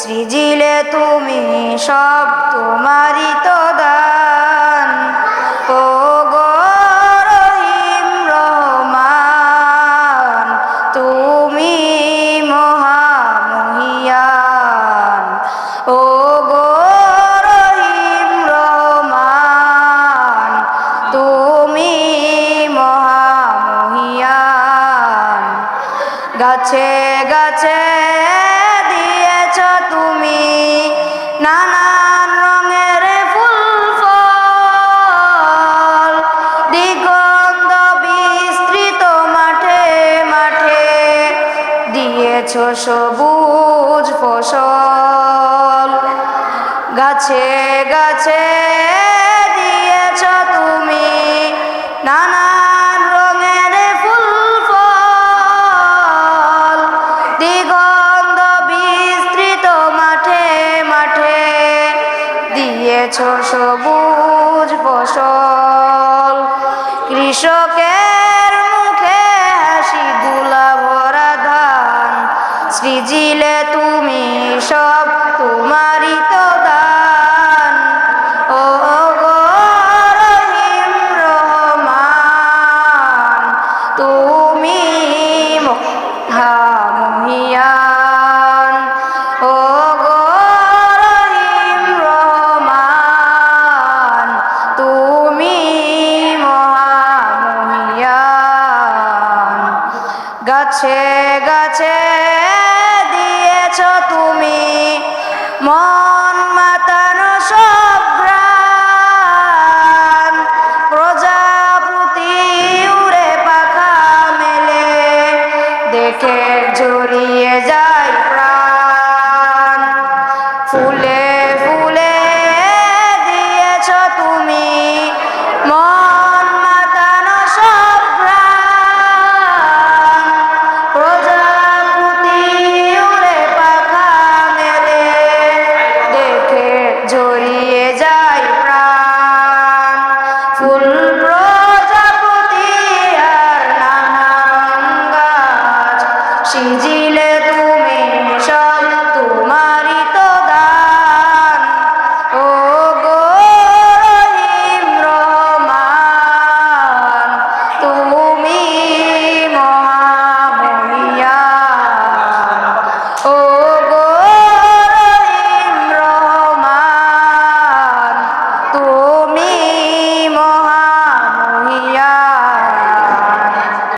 সৃজিলে তুমি সব তোমারই তো দান। ও গো রহিম রহমান, তুমি মহামহিয়ান। ও গো রহিম রহমান, তুমি মহামহিয়ান। গাছে গাছে দিয়েছ তুমি নানান রঙের ফুল ফল, দিগন্ত বিস্তৃত মাঠে মাঠে দিয়েছ সবুজ ফসল। গাছে গাছে দিয়েছ তুমি নানান রঙের ফুল ফল, দিগন্ত বিস্তৃত মাঠে মাঠে দিয়েছ সবুজ